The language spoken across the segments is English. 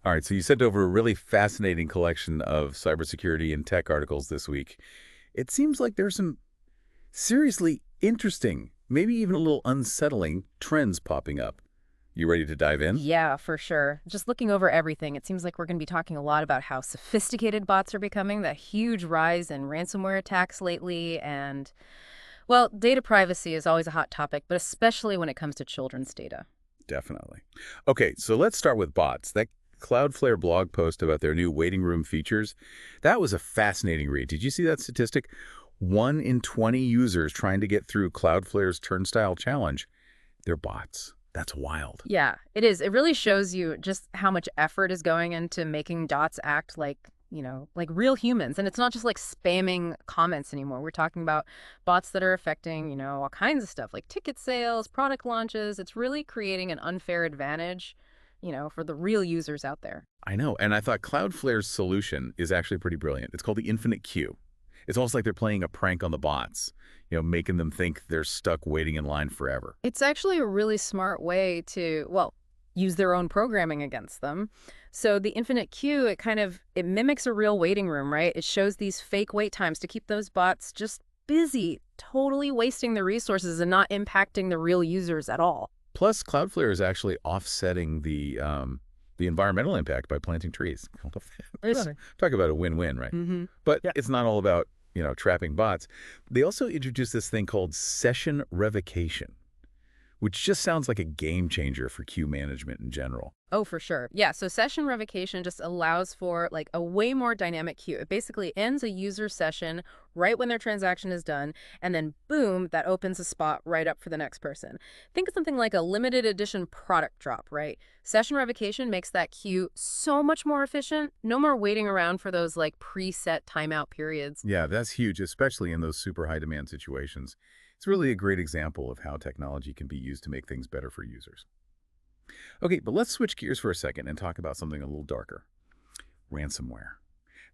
All right, so you sent over a really fascinating collection of cybersecurity and tech articles this week. It seems like there's some seriously interesting, maybe even a little unsettling trends popping up. You ready to dive in? Yeah, for sure. Just looking over everything, it seems like we're going to be talking a lot about how sophisticated bots are becoming, the huge rise in ransomware attacks lately, and, well, data privacy is always a hot topic, but especially when it comes to children's data. Definitely. Okay, so let's start with bots. That Cloudflare blog post about their new waiting room features, that was a fascinating read. Did you see that statistic? 1 in 20 users trying to get through Cloudflare's turnstile challenge, they're bots. That's wild. Yeah, it is. It really shows you just how much effort is going into making dots act like, like real humans. And it's not just like spamming comments anymore. We're talking about bots that are affecting, all kinds of stuff like ticket sales, product launches. It's really creating an unfair advantage, for the real users out there. I know, and I thought Cloudflare's solution is actually pretty brilliant. It's called the infinite queue. It's almost like they're playing a prank on the bots, making them think they're stuck waiting in line forever. It's actually a really smart way to, well, use their own programming against them. So the infinite queue, it mimics a real waiting room, right? It shows these fake wait times to keep those bots just busy, totally wasting the resources and not impacting the real users at all. Plus, Cloudflare is actually offsetting the environmental impact by planting trees. Really? Talk about a win-win, right? Mm-hmm. But Yeah. it's not all about, trapping bots. They also introduced this thing called session revocation, which just sounds like a game changer for queue management in general. Oh, for sure. Yeah, so session revocation just allows for like a way more dynamic queue. It basically ends a user session right when their transaction is done, and then boom, that opens a spot right up for the next person. Think of something like a limited edition product drop, right? Session revocation makes that queue so much more efficient. No more waiting around for those like preset timeout periods. Yeah, that's huge, especially in those super high demand situations. It's really a great example of how technology can be used to make things better for users. Okay, but let's switch gears for a second and talk about something a little darker. Ransomware.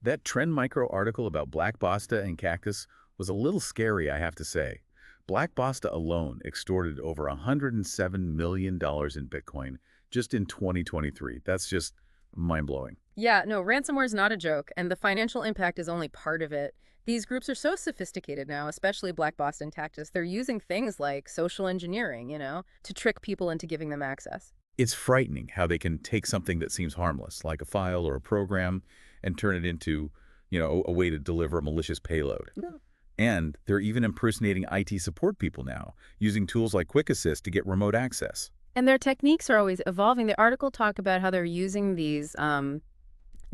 That Trend Micro article about Black Basta and Cactus was a little scary, I have to say. Black Basta alone extorted over $107 million in Bitcoin just in 2023. That's just mind-blowing. Yeah, no, ransomware is not a joke, and the financial impact is only part of it. These groups are so sophisticated now, especially Black Basta and Cactus. They're using things like social engineering, to trick people into giving them access. It's frightening how they can take something that seems harmless, like a file or a program, and turn it into, a way to deliver a malicious payload. Yeah. And they're even impersonating IT support people now, using tools like Quick Assist to get remote access. And their techniques are always evolving. The article talked about how they're using these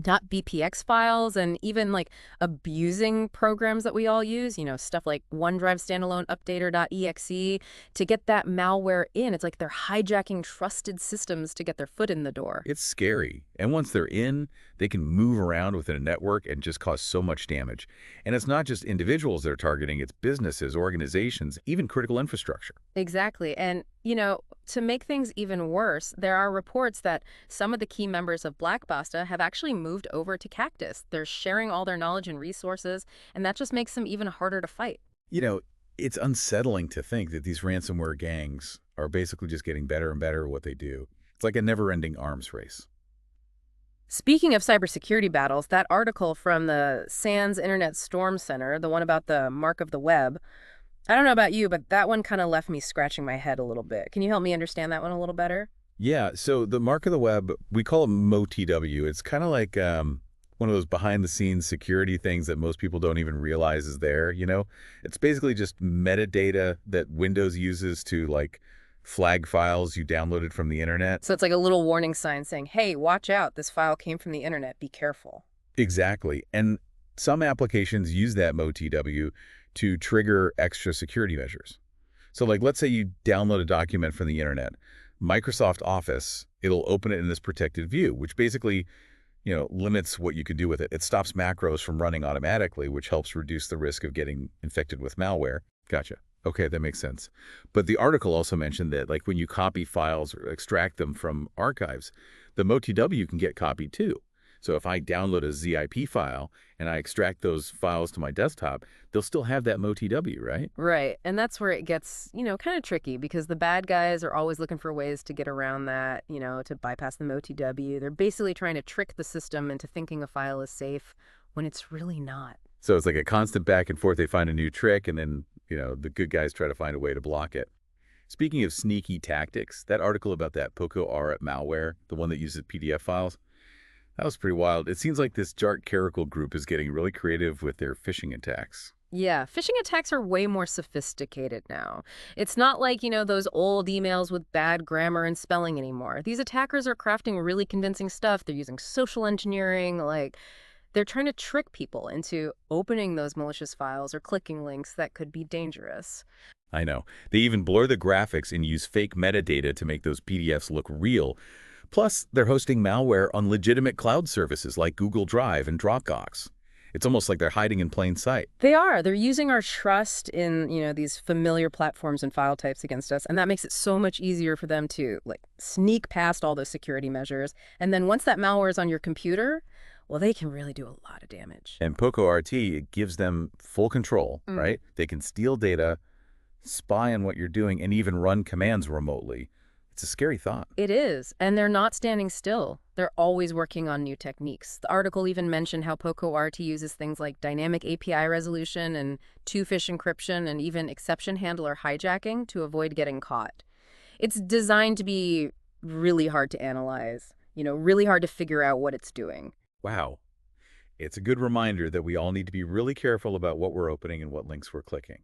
.bpx files and even like abusing programs that we all use, stuff like OneDrive standalone updater.exe to get that malware in. It's like they're hijacking trusted systems to get their foot in the door. It's scary. And once they're in, they can move around within a network and just cause so much damage. And it's not just individuals they're targeting, it's businesses, organizations, even critical infrastructure. Exactly. And, to make things even worse, there are reports that some of the key members of Black Basta have actually moved over to Cactus. They're sharing all their knowledge and resources, and that just makes them even harder to fight. You know, it's unsettling to think that these ransomware gangs are basically just getting better and better at what they do. It's like a never-ending arms race. Speaking of cybersecurity battles, that article from the SANS Internet Storm Center, the one about the mark of the web, I don't know about you, but that one kind of left me scratching my head a little bit. Can you help me understand that one a little better? Yeah, so the mark of the web, we call it MOTW. It's kind of like one of those behind-the-scenes security things that most people don't even realize is there. It's basically just metadata that Windows uses to, like, flag files you downloaded from the internet. So it's like a little warning sign saying, hey, watch out, this file came from the internet, be careful. Exactly. And some applications use that MOTW to trigger extra security measures. So, like, let's say you download a document from the internet. Microsoft Office, it'll open it in this protected view, which basically, limits what you can do with it. It stops macros from running automatically, which helps reduce the risk of getting infected with malware. Gotcha. Okay, that makes sense. But the article also mentioned that, like, when you copy files or extract them from archives, the MOTW can get copied too. So if I download a ZIP file and I extract those files to my desktop, they'll still have that MOTW, right? Right. And that's where it gets, kind of tricky because the bad guys are always looking for ways to get around that, to bypass the OTW. They're basically trying to trick the system into thinking a file is safe when it's really not. So it's like a constant back and forth. They find a new trick, and then, the good guys try to find a way to block it. Speaking of sneaky tactics, that article about that Poco R malware, the one that uses PDF files, that was pretty wild. It seems like this Jart Caracal group is getting really creative with their phishing attacks. Yeah, phishing attacks are way more sophisticated now. It's not like, those old emails with bad grammar and spelling anymore. These attackers are crafting really convincing stuff. They're using social engineering, they're trying to trick people into opening those malicious files or clicking links that could be dangerous. I know. They even blur the graphics and use fake metadata to make those PDFs look real. Plus, they're hosting malware on legitimate cloud services like Google Drive and Dropbox. It's almost like they're hiding in plain sight. They are. They're using our trust in, these familiar platforms and file types against us, and that makes it so much easier for them to, sneak past all those security measures. And then once that malware is on your computer, well, they can really do a lot of damage. And Poco RT, it gives them full control, right? They can steal data, spy on what you're doing, and even run commands remotely. It's a scary thought. It is, and they're not standing still. They're always working on new techniques. The article even mentioned how Poco RT uses things like dynamic API resolution and two-fish encryption and even exception handler hijacking to avoid getting caught. It's designed to be really hard to analyze, really hard to figure out what it's doing. Wow. It's a good reminder that we all need to be really careful about what we're opening and what links we're clicking.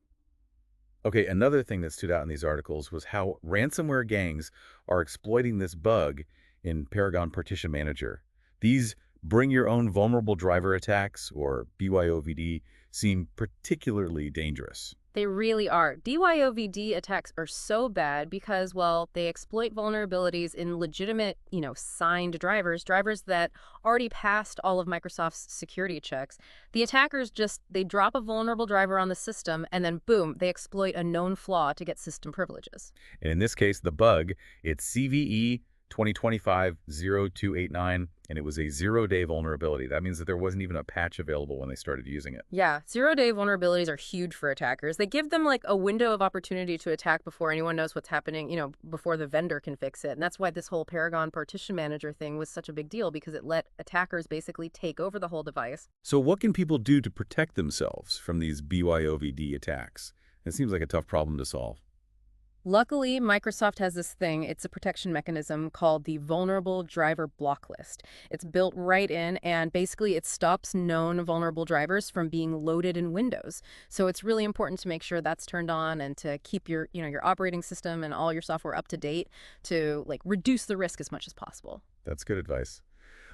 Okay, another thing that stood out in these articles was how ransomware gangs are exploiting this bug in Paragon Partition Manager. These bring your own vulnerable driver attacks, or BYOVD, seem particularly dangerous. They really are. DYOVD attacks are so bad because, well, they exploit vulnerabilities in legitimate, signed drivers that already passed all of Microsoft's security checks. The attackers they drop a vulnerable driver on the system and then boom, they exploit a known flaw to get system privileges. And in this case, the bug, it's CVE 2025-0289, and it was a zero-day vulnerability. That means that there wasn't even a patch available when they started using it. Yeah, zero-day vulnerabilities are huge for attackers. They give them a window of opportunity to attack before anyone knows what's happening, before the vendor can fix it. And that's why this whole Paragon Partition Manager thing was such a big deal, because it let attackers basically take over the whole device. So what can people do to protect themselves from these BYOVD attacks? It seems like a tough problem to solve. Luckily, Microsoft has this thing. It's a protection mechanism called the Vulnerable Driver Block List. It's built right in, and basically it stops known vulnerable drivers from being loaded in Windows. So it's really important to make sure that's turned on and to keep your operating system and all your software up to date to reduce the risk as much as possible. That's good advice.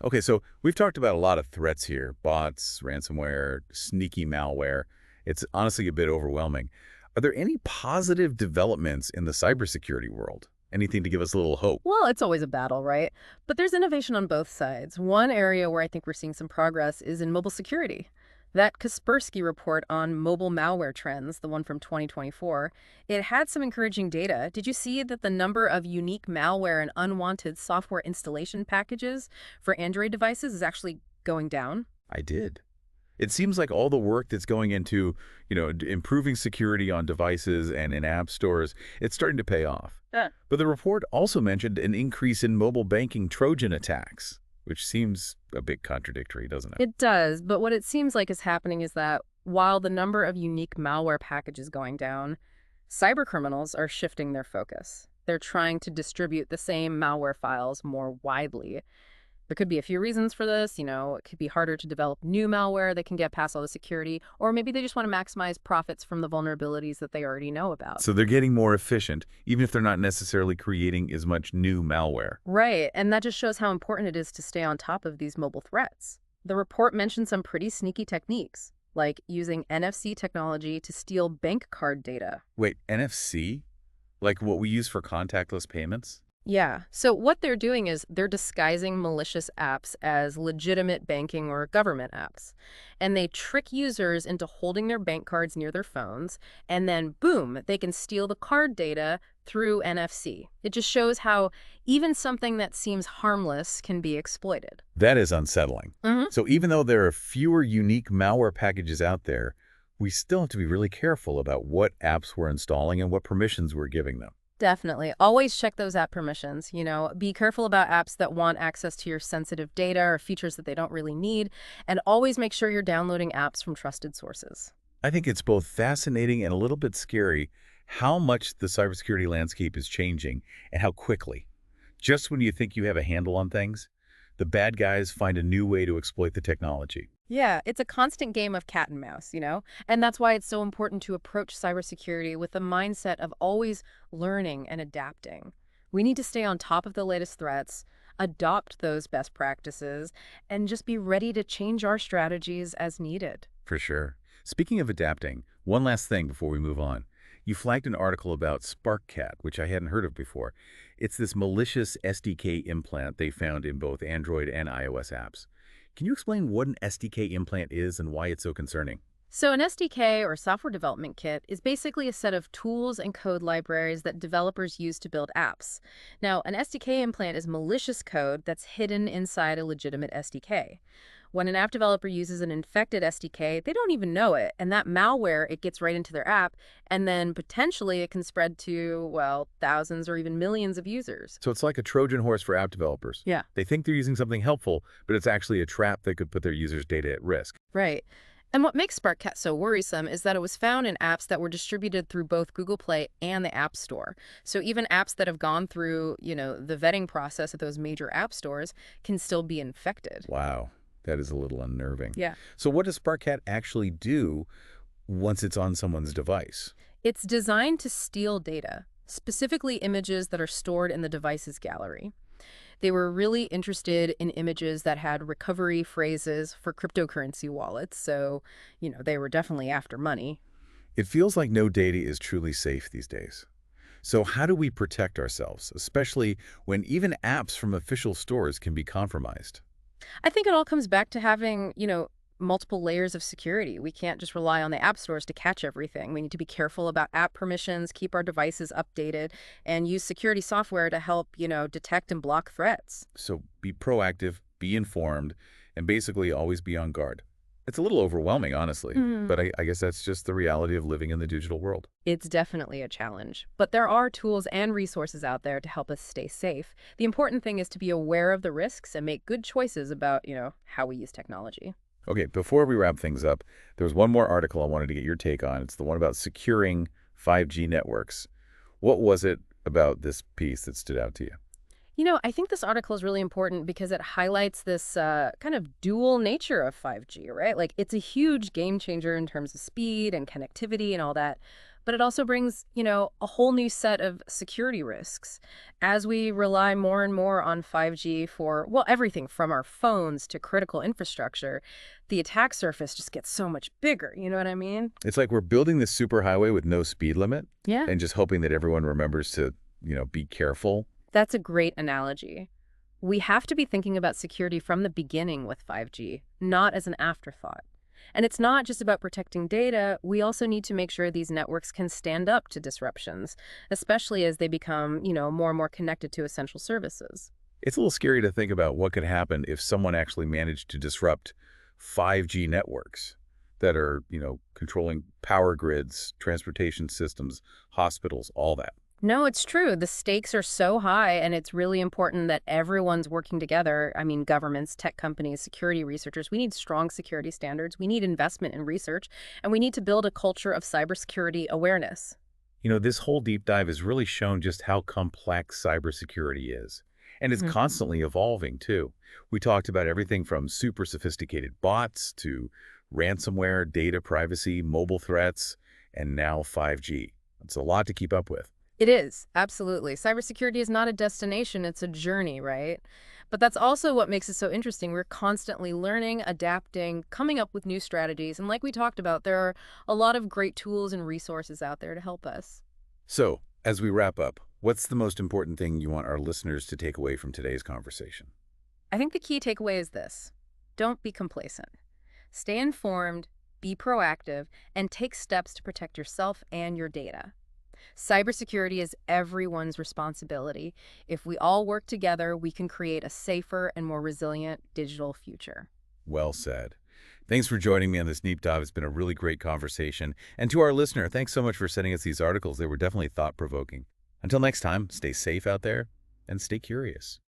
Okay, so we've talked about a lot of threats here: bots, ransomware, sneaky malware. It's honestly a bit overwhelming. Are there any positive developments in the cybersecurity world? Anything to give us a little hope? Well, it's always a battle, right? But there's innovation on both sides. One area where I think we're seeing some progress is in mobile security. That Kaspersky report on mobile malware trends, the one from 2024, it had some encouraging data. Did you see that the number of unique malware and unwanted software installation packages for Android devices is actually going down? I did. It seems like all the work that's going into, improving security on devices and in app stores, it's starting to pay off. Yeah. But the report also mentioned an increase in mobile banking Trojan attacks, which seems a bit contradictory, doesn't it? It does, but what it seems like is happening is that while the number of unique malware packages going down, cybercriminals are shifting their focus. They're trying to distribute the same malware files more widely. There could be a few reasons for this. It could be harder to develop new malware that can get past all the security, or maybe they just want to maximize profits from the vulnerabilities that they already know about. So they're getting more efficient, even if they're not necessarily creating as much new malware. Right, and that just shows how important it is to stay on top of these mobile threats. The report mentioned some pretty sneaky techniques, like using NFC technology to steal bank card data. Wait, NFC? Like what we use for contactless payments? Yeah. So what they're doing is they're disguising malicious apps as legitimate banking or government apps. And they trick users into holding their bank cards near their phones. And then, boom, they can steal the card data through NFC. It just shows how even something that seems harmless can be exploited. That is unsettling. Hmm. So even though there are fewer unique malware packages out there, we still have to be really careful about what apps we're installing and what permissions we're giving them. Definitely. Always check those app permissions. Be careful about apps that want access to your sensitive data or features that they don't really need. And always make sure you're downloading apps from trusted sources. I think it's both fascinating and a little bit scary how much the cybersecurity landscape is changing and how quickly. Just when you think you have a handle on things, the bad guys find a new way to exploit the technology. Yeah, it's a constant game of cat and mouse. And that's why it's so important to approach cybersecurity with the mindset of always learning and adapting. We need to stay on top of the latest threats, adopt those best practices, and just be ready to change our strategies as needed. For sure. Speaking of adapting, one last thing before we move on. You flagged an article about SparkCat, which I hadn't heard of before. It's this malicious SDK implant they found in both Android and iOS apps. Can you explain what an SDK implant is and why it's so concerning? So an SDK or software development kit is basically a set of tools and code libraries that developers use to build apps. Now, an SDK implant is malicious code that's hidden inside a legitimate SDK. When an app developer uses an infected SDK, they don't even know it, and that malware, it gets right into their app, and then potentially it can spread to, well, thousands or even millions of users. So it's like a Trojan horse for app developers. Yeah. They think they're using something helpful, but it's actually a trap that could put their users' data at risk. Right. And what makes SparkCat so worrisome is that it was found in apps that were distributed through both Google Play and the App Store. So even apps that have gone through the vetting process at those major app stores can still be infected. Wow, that is a little unnerving. Yeah. So what does SparkCat actually do once it's on someone's device? It's designed to steal data, specifically images that are stored in the device's gallery. They were really interested in images that had recovery phrases for cryptocurrency wallets, so they were definitely after money. It feels like no data is truly safe these days. So how do we protect ourselves, especially when even apps from official stores can be compromised? I think it all comes back to having multiple layers of security. We can't just rely on the app stores to catch everything. We need to be careful about app permissions, keep our devices updated, and use security software to help detect and block threats. So be proactive, be informed, and basically always be on guard. It's a little overwhelming, honestly, but I guess that's just the reality of living in the digital world. It's definitely a challenge, but there are tools and resources out there to help us stay safe. The important thing is to be aware of the risks and make good choices about how we use technology. Okay, before we wrap things up, there was one more article I wanted to get your take on. It's the one about securing 5G networks. What was it about this piece that stood out to you? I think this article is really important because it highlights this kind of dual nature of 5G, right? Like, it's a huge game changer in terms of speed and connectivity and all that. But it also brings a whole new set of security risks as we rely more and more on 5G for, well, everything from our phones to critical infrastructure. The attack surface just gets so much bigger. You know what I mean? It's like we're building this superhighway with no speed limit Yeah. and just hoping that everyone remembers to, be careful. That's a great analogy. We have to be thinking about security from the beginning with 5G, not as an afterthought. And it's not just about protecting data. We also need to make sure these networks can stand up to disruptions, especially as they become more and more connected to essential services. It's a little scary to think about what could happen if someone actually managed to disrupt 5G networks that are, controlling power grids, transportation systems, hospitals, all that. No, it's true. The stakes are so high, and it's really important that everyone's working together. I mean, governments, tech companies, security researchers. We need strong security standards. We need investment in research, and we need to build a culture of cybersecurity awareness. This whole deep dive has really shown just how complex cybersecurity is. And it's Mhm. constantly evolving, too. We talked about everything from super sophisticated bots to ransomware, data privacy, mobile threats, and now 5G. It's a lot to keep up with. It is, absolutely. Cybersecurity is not a destination, it's a journey, right? But that's also what makes it so interesting. We're constantly learning, adapting, coming up with new strategies. And like we talked about, there are a lot of great tools and resources out there to help us. So, as we wrap up, What's the most important thing you want our listeners to take away from today's conversation? I think the key takeaway is this: don't be complacent. Stay informed, be proactive, and take steps to protect yourself and your data. Cybersecurity is everyone's responsibility. If we all work together, we can create a safer and more resilient digital future. Well said. Thanks for joining me on this deep dive. It's been a really great conversation. And to our listener, thanks so much for sending us these articles. They were definitely thought-provoking. Until next time, stay safe out there and stay curious.